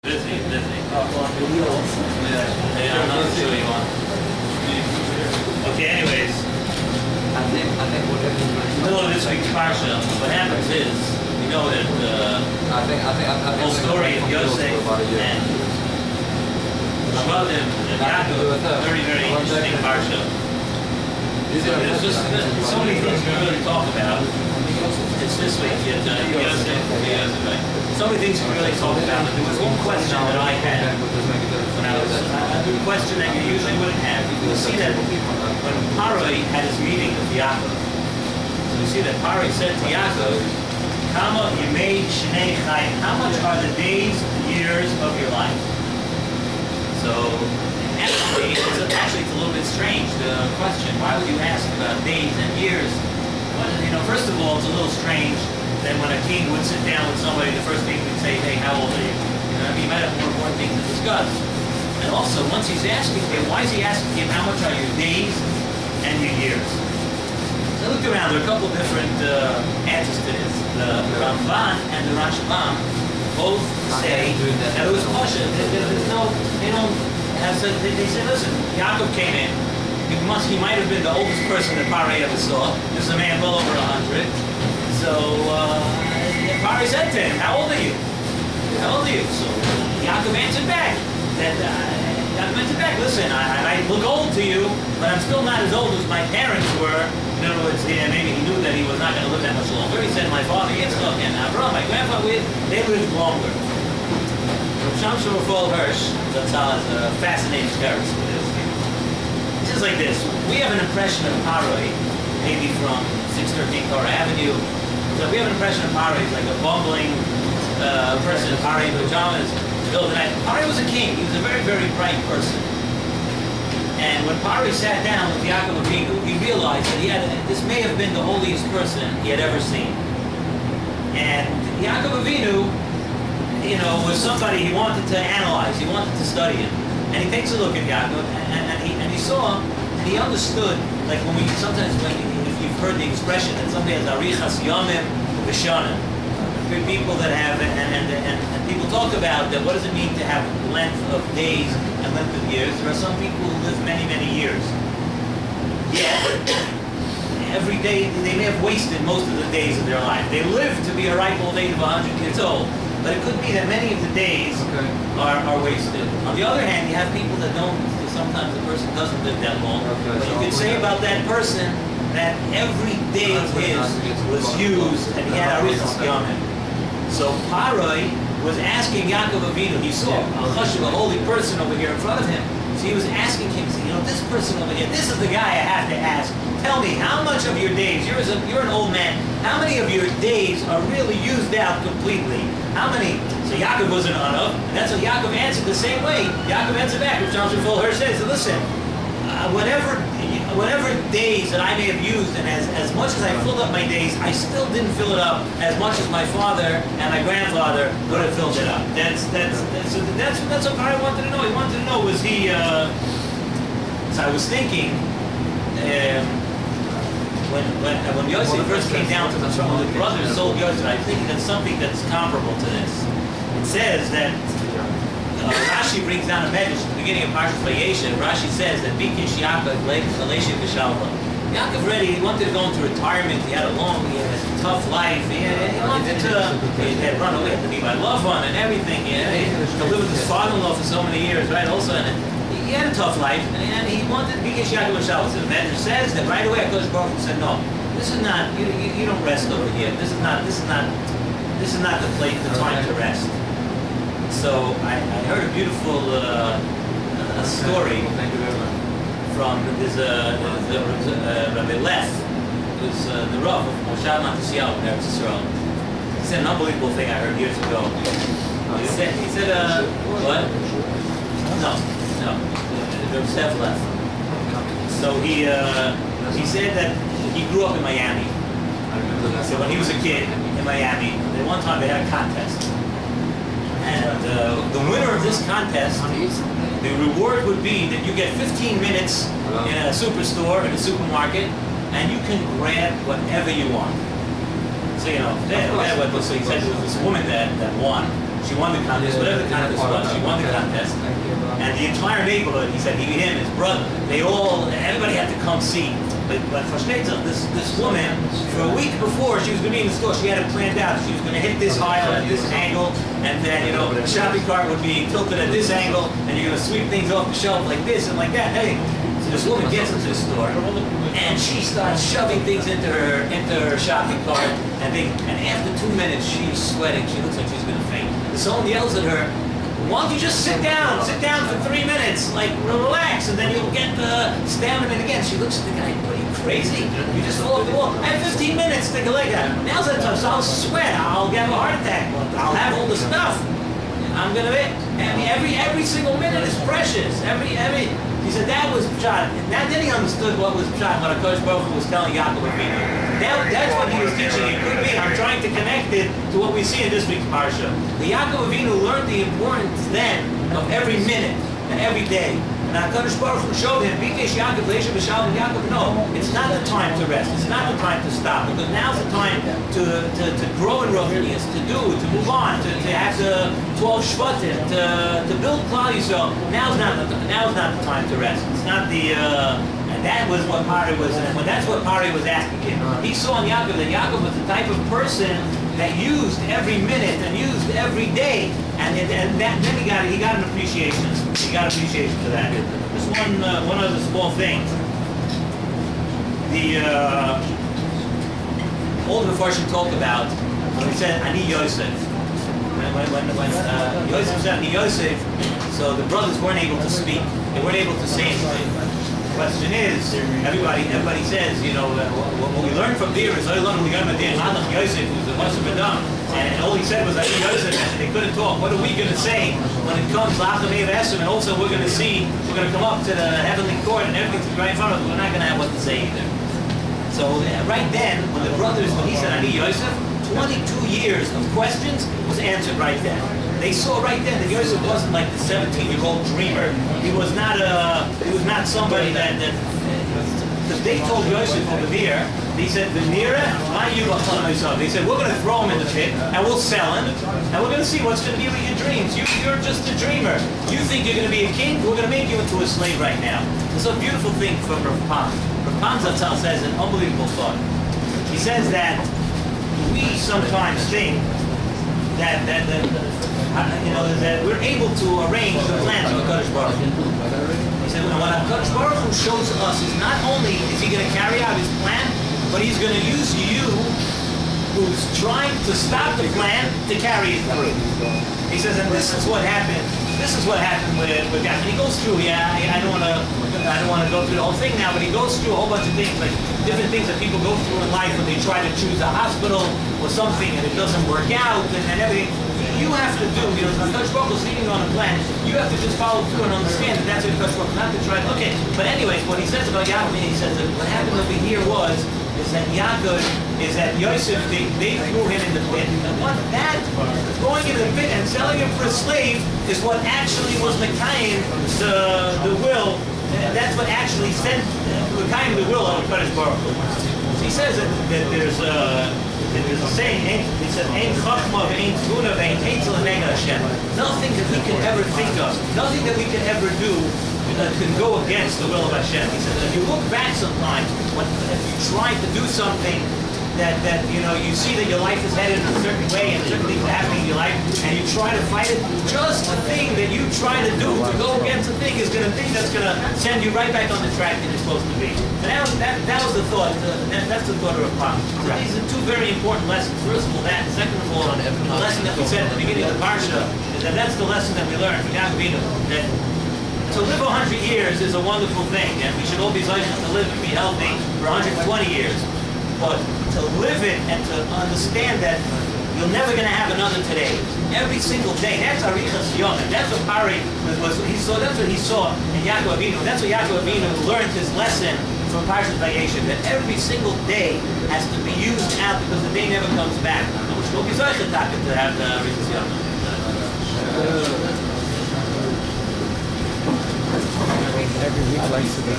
Busy. Yeah, I'm not sure you want. Okay, anyways. I think Middle of this week's parsha, what happens is, we know that the whole story of Yosef and Shmuel and Yaakov, very, very interesting parsha. So there's just so many things we really talk about. It's this week, Yosef, right? So many things we really talk about. But there was one question that I had when I was a question that you usually wouldn't have. You see that when Paroi had his meeting with Yaakov, so we see that Paroi said to Yaakov, "Kama yemei shnei chayim." How much are the days and years of your life? So actually, it's a little bit strange, the question. Why would you ask about days and years? Well, first of all, it's a little strange that when a king would sit down with somebody, the first thing would say, "Hey, how old are you?" You might have more important things to discuss. And also, once he's asking him, why is he asking him how much are your days and your years? So I looked around. There are a couple different answers to this. The Ramban and the Rashbam both say that it was Pasha. They don't have said. They say, listen, Yaakov came in. He might have been the oldest person that Paroi ever saw. This is a man well over 100. So Paroi said to him, "How old are you? How old are you?" So Yaakov answered back that listen, I might look old to you, but I'm still not as old as my parents were. In other words, maybe he knew that he was not going to live that much longer. He said, "My father Yitzchak and Avraham, my grandfather, they lived longer." Shapiro Shiur, that's a fascinating character for this. It's just like this. We have an impression of Paroi, maybe from 613 Torah Avenue. So we have an impression of Paroi as like a bumbling person, Paroi in pajamas. Paroi was a king. He was a very, very bright person. And when Paroi sat down with Yaakov Avinu, he realized that this may have been the holiest person he had ever seen. And Yaakov Avinu, was somebody he wanted to analyze. He wanted to study him. And he takes a look at Yaakov, and he saw him, and he understood. Like if you've heard the expression that somebody has arichas yomim v'shanim. There are people that have, and people talk about that. What does it mean to have length of days and length of years? There are some people who live many, many years. Yeah, every day they may have wasted most of the days of their life. They live to be a ripe old age of 100 years old, but it could be that many of the days are wasted. On the other hand, you have people that don't. Sometimes the person doesn't live that long. But you could say about that person that every day of his was used, and he had arichas yomim. So Paroi was asking Yaakov Avinu. He saw a holy person over here in front of him. So he was asking him, this person over here, this is the guy I have to ask. Tell me, how much of your days, you're an old man, how many of your days are really used out completely? How many? So Yaakov wasn't on up, and that's what Yaakov answered the same way. Yaakov answered back, which Shapiro Shiur says, listen, whatever days that I may have used, and as much as I filled up my days, I still didn't fill it up as much as my father and my grandfather would have filled it up. That's what I wanted to know. He wanted to know, was he? So I was thinking, when Yosef first came down to the throne, the brothers sold Yosef. I think that's something that's comparable to this. It says that. Rashi brings down a message at the beginning of Parashat Vayeshev. Rashi says that Bikish Yaakov Leishiv V'Shalva. Yaakov he wanted to go into retirement. He had a tough life. He wanted to. He had run away to be my loved one and everything. He had to live with his father-in-law for so many years, right? Also, and he had a tough life, and he wanted Bikish Yaakov V'Shalva. So the message says that right away HaKadosh Baruch Hu said, "No, this is not. You don't rest over here. This is not the place, the time to rest." So I heard a beautiful story from Rabbi Leff, who's the Rav of Moshav Matisiyahu in Eretz Yisrael. He said an unbelievable thing I heard years ago. He said, what? No, Rabbi Steph Leff. So he said that he grew up in Miami. So when he was a kid in Miami, at one time they had a contest. And the winner of this contest, the reward would be that you get 15 minutes in a superstore, in a supermarket, and you can grab whatever you want. So, so he said there was this woman that won, She won the contest, whatever the contest was, she won the contest. And the entire neighborhood, he said, him, his brother, everybody had to come see. But for Schnitzel, this woman, for a week before she was going to be in the store, she had it planned out. She was going to hit this aisle at this angle, and then, the shopping cart would be tilted at this angle, and you're going to sweep things off the shelf like this and like that. Hey, so this woman gets into the store, and she starts shoving things into her shopping cart, and after 2 minutes, she's sweating. She looks like she's going to faint. Someone yells at her, why don't you just sit down for 3 minutes, like relax, and then you'll get the stamina again. She looks at the guy, what are you crazy? You just fall off the wall. I have 15 minutes to take a leg out. Now's the time, so I'll sweat, I'll get a heart attack, I'll have all the stuff. I'm gonna be, every single minute is precious. He said that was Pshat. Now then he understood what was Pshat, what HaKadosh Baruch Hu was telling Yaakov Avinu. That's what he was teaching. It could be, I'm trying to connect it to what we see in this week's Parsha. The Yaakov Avinu learned the importance then of every minute and every day. And HaKadosh Baruch Hu showed him, Bikesh Yaakov, Leisha B'Shalom Yaakov, no, it's not the time to rest. It's not the time to stop. Because now's the time to grow in Ruchnius, to move on, to have the 12 Shvatim, to build Klal Yisrael. Now's not the time to rest. It's not the, and that was what Pari was, that's what Pari was asking him. He saw in Yaakov that Yaakov was the type of person that used every minute and used every day, and then he got an appreciation. He got appreciation for that. Just one other small thing. All the Mepharshim talked about when he said Ani Yosef. When Yosef said Ani Yosef, so the brothers weren't able to speak. They weren't able to say anything. The question is, everybody says, what we learned from there is Yosef was the Moshe Adam, and all he said was Ani Yosef, and they couldn't talk. What are we going to say when it comes Lachamei Esrim, and also we're going to come up to the heavenly court and everything's right in front of us. We're not going to have what to say either. So right then, when he said Ani Yosef, 22 years of questions was answered right then. They saw right then that Yosef wasn't like the 17-year-old dreamer. He was not somebody that they told Yosef over there. They said, they said, we're going to throw him in the pit and we'll sell him and we're going to see what's going to be with your dreams. You're just a dreamer. You think you're going to be a king? We're going to make you into a slave right now. It's a beautiful thing from Rav Pam. Rav Pam Zatzal says an unbelievable thought. He says that we sometimes think that we're able to arrange the plans of HaKadosh Baruch Hu. He said, what HaKadosh Baruch Hu shows us is not only is he going to carry out his plan, but he's going to use you who's trying to stop the plan to carry it through. He says, and this is what happened. This is what happened with God. And he goes through, I don't want to go through the whole thing now, but he goes through a whole bunch of things, like different things that people go through in life when they try to choose a hospital or something and it doesn't work out and everything. You have to do, HaKadosh Baruch Hu is leading you on a plan. You have to just follow through and understand that that's what HaKadosh Baruch Hu, not to try to, okay. But anyways, what he says about Yaakov, he says that what happened over here is that Yosef, they threw him in the pit. And going into the pit and selling him for a slave is what actually was Mekayim, the will. That's what actually sent Mekayim the will of HaKadosh Baruch Hu. He says that there's a saying, he says, Ein Chachma, Ein Tvuna, Ein Eitzel, Ein Hashem. Nothing that we can ever think of, nothing that we can ever do can go against the will of Hashem. He says, if you look back sometimes, if you try to do something that you see that your life is headed in a certain way and certain things are happening in your life, and you try to fight it, just the thing that you try to do to go against the thing is going to send you right back on the track that you're supposed to be. And that was the thought. That's the thought of a prophet. So these are two very important lessons. First of all, that. Second of all, the lesson that we said at the beginning of the parsha is that's the lesson that we learned from Yaakov Avinu, that to live 100 years is a wonderful thing, and we should all be zeichet to live and be healthy for 120 years. But to live it and to understand that you're never going to have another today. Every single day. That's Arichas Yom. That's what Pari was. That's what he saw in Yaakov Avinu. That's what Yaakov Avinu learned his lesson from Parshas Vayeshev. That every single day has to be used out because the day never comes back. Which will be zeichet to have the Arichas Yom. Every week likes to be.